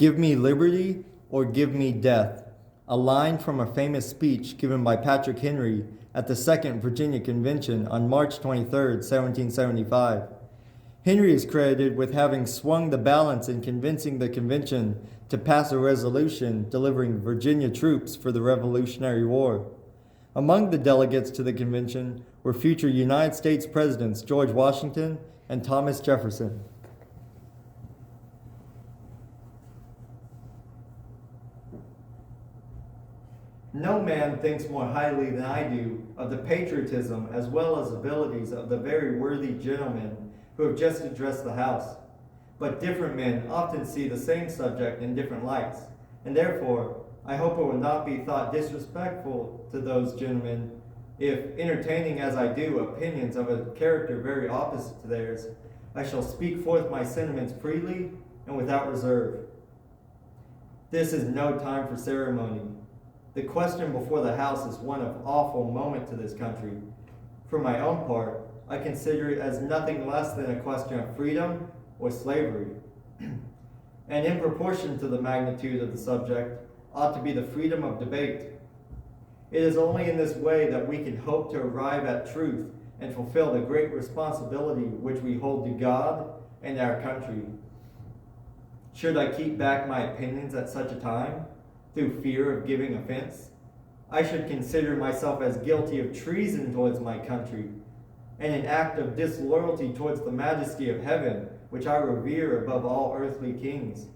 Give me liberty or give me death. A line from a famous speech given by Patrick Henry at the Second Virginia Convention on March 23, 1775. Henry is credited with having swung the balance in convincing the convention to pass a resolution delivering Virginia troops for the Revolutionary War. Among the delegates to the convention were future United States Presidents George Washington and Thomas Jefferson. No man thinks more highly than I do of the patriotism as well as abilities of the very worthy gentlemen who have just addressed the House. But different men often see the same subject in different lights, and therefore I hope it will not be thought disrespectful to those gentlemen if, entertaining as I do opinions of a character very opposite to theirs, I shall speak forth my sentiments freely and without reserve. This is no time for ceremony. The question before the House is one of awful moment to this country. For my own part, I consider it as nothing less than a question of freedom or slavery. And in proportion to the magnitude of the subject, ought to be the freedom of debate. It is only in this way that we can hope to arrive at truth and fulfill the great responsibility which we hold to God and our country. Should I keep back my opinions at such a time, through fear of giving offense, I should consider myself as guilty of treason towards my country, and an act of disloyalty towards the majesty of heaven, which I revere above all earthly kings.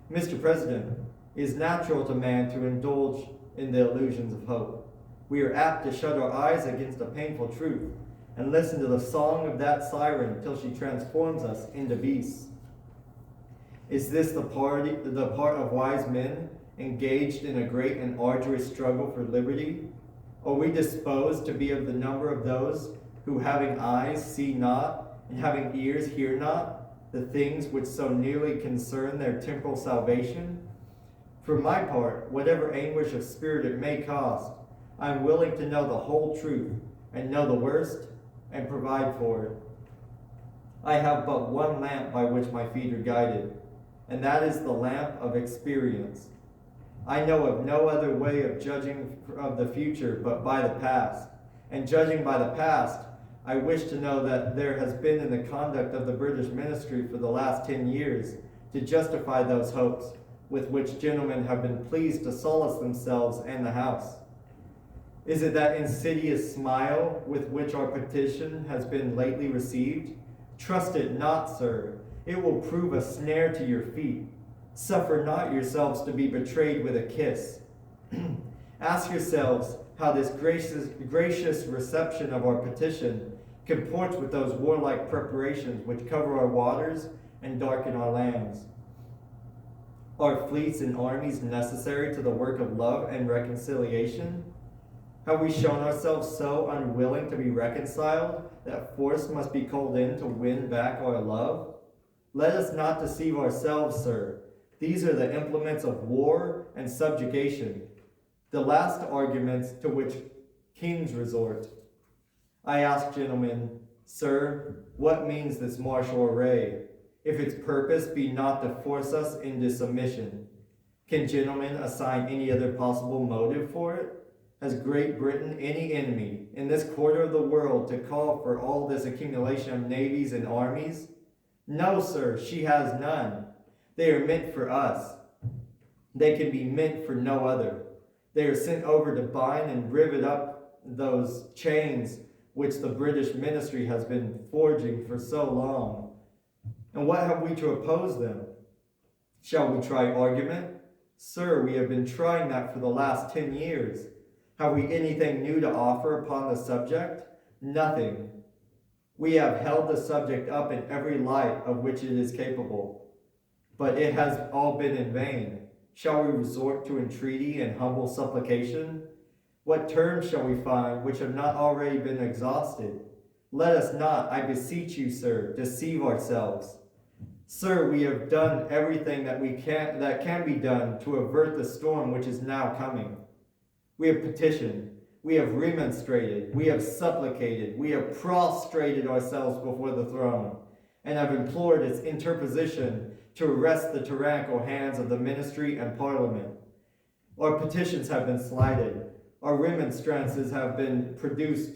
Mr. President, it is natural to man to indulge in the illusions of hope. We are apt to shut our eyes against a painful truth, and listen to the song of that siren till she transforms us into beasts. Is this the part of wise men, engaged in a great and arduous struggle for liberty? Are we disposed to be of the number of those who, having eyes, see not, and having ears, hear not, the things which so nearly concern their temporal salvation? For my part, whatever anguish of spirit it may cost, I am willing to know the whole truth, and know the worst, and provide for it. I have but one lamp by which my feet are guided, and that is the lamp of experience. I know of no other way of judging of the future but by the past. And judging by the past, I wish to know that there has been in the conduct of the British ministry for the last 10 years to justify those hopes with which gentlemen have been pleased to solace themselves and the House. Is it that insidious smile with which our petition has been lately received? Trust it not, sir. It will prove a snare to your feet. Suffer not yourselves to be betrayed with a kiss. Ask yourselves how this gracious reception of our petition comports with those warlike preparations which cover our waters and darken our lands. Are fleets and armies necessary to the work of love and reconciliation? Have we shown ourselves so unwilling to be reconciled that force must be called in to win back our love? Let us not deceive ourselves, sir. These are the implements of war and subjugation, the last arguments to which kings resort. I ask, gentlemen, sir, what means this martial array, if its purpose be not to force us into submission? Can gentlemen assign any other possible motive for it? Has Great Britain any enemy in this quarter of the world to call for all this accumulation of navies and armies? No, sir, she has none. They are meant for us. They can be meant for no other. They are sent over to bind and rivet up those chains which the British ministry has been forging for so long. And what have we to oppose them? Shall we try argument? Sir, we have been trying that for the last 10 years. Have we anything new to offer upon the subject? Nothing. We have held the subject up in every light of which it is capable. But it has all been in vain. Shall we resort to entreaty and humble supplication? What terms shall we find which have not already been exhausted? Let us not, I beseech you, sir, deceive ourselves. Sir, we have done everything that can be done to avert the storm which is now coming. We have petitioned, we have remonstrated, we have supplicated, we have prostrated ourselves before the throne, and have implored its interposition to arrest the tyrannical hands of the ministry and parliament. Our petitions have been slighted. Our remonstrances have been produced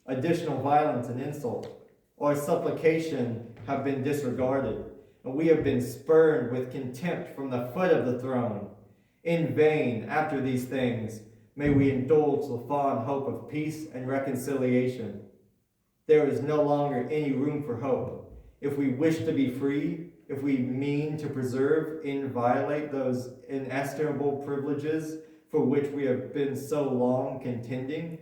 additional violence and insult. Our supplication have been disregarded, and we have been spurned with contempt from the foot of the throne. In vain, after these things, may we indulge the fond hope of peace and reconciliation. There is no longer any room for hope. If we wish to be free, if we mean to preserve and violate those inestimable privileges for which we have been so long contending,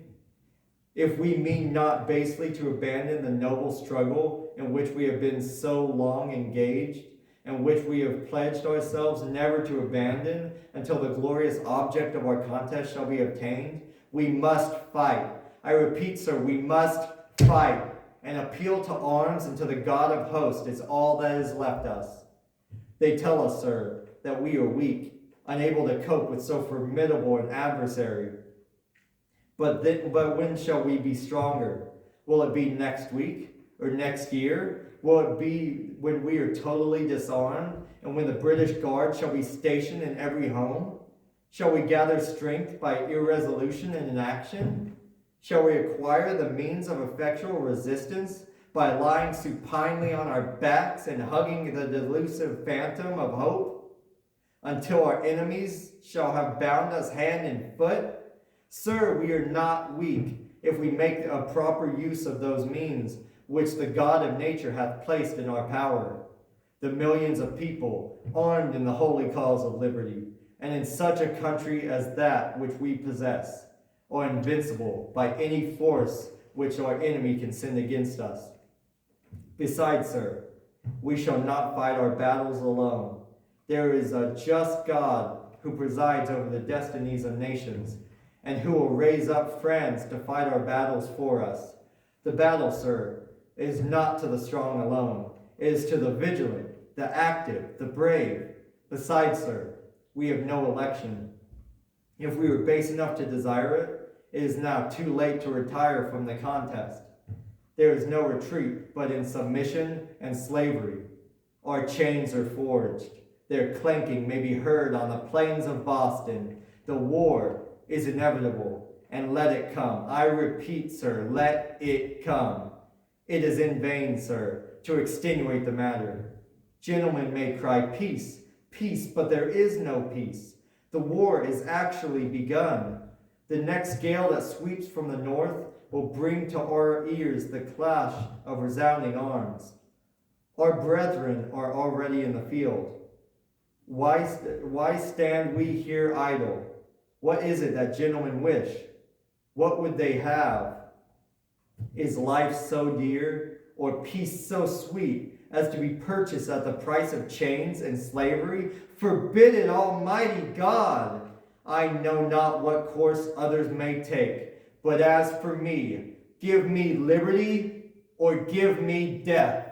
if we mean not basely to abandon the noble struggle in which we have been so long engaged, and which we have pledged ourselves never to abandon until the glorious object of our contest shall be obtained, we must fight. I repeat, sir, we must fight. An appeal to arms and to the God of hosts is all that is left us. They tell us, sir, that we are weak, unable to cope with so formidable an adversary. But when shall we be stronger? Will it be next week or next year? Will it be when we are totally disarmed and when the British Guard shall be stationed in every home? Shall we gather strength by irresolution and inaction? Shall we acquire the means of effectual resistance by lying supinely on our backs and hugging the delusive phantom of hope until our enemies shall have bound us hand and foot? Sir, we are not weak if we make a proper use of those means which the God of nature hath placed in our power. The millions of people armed in the holy cause of liberty, and in such a country as that which we possess, are invincible by any force which our enemy can send against us. Besides, sir, we shall not fight our battles alone. There is a just God who presides over the destinies of nations, and who will raise up friends to fight our battles for us. The battle, sir, is not to the strong alone. It is to the vigilant, the active, the brave. Besides, sir, we have no election. If we were base enough to desire it, it is now too late to retire from the contest. There is no retreat but in submission and slavery. Our chains are forged. Their clanking may be heard on the plains of Boston. The war is inevitable, and let it come. I repeat, sir, let it come. It is in vain, sir, to extenuate the matter. Gentlemen may cry peace, peace, but there is no peace. The war is actually begun. The next gale that sweeps from the north will bring to our ears the clash of resounding arms. Our brethren are already in the field. Why stand we here idle? What is it that gentlemen wish? What would they have? Is life so dear, or peace so sweet, as to be purchased at the price of chains and slavery? Forbid it, Almighty God! I know not what course others may take, but as for me, give me liberty or give me death.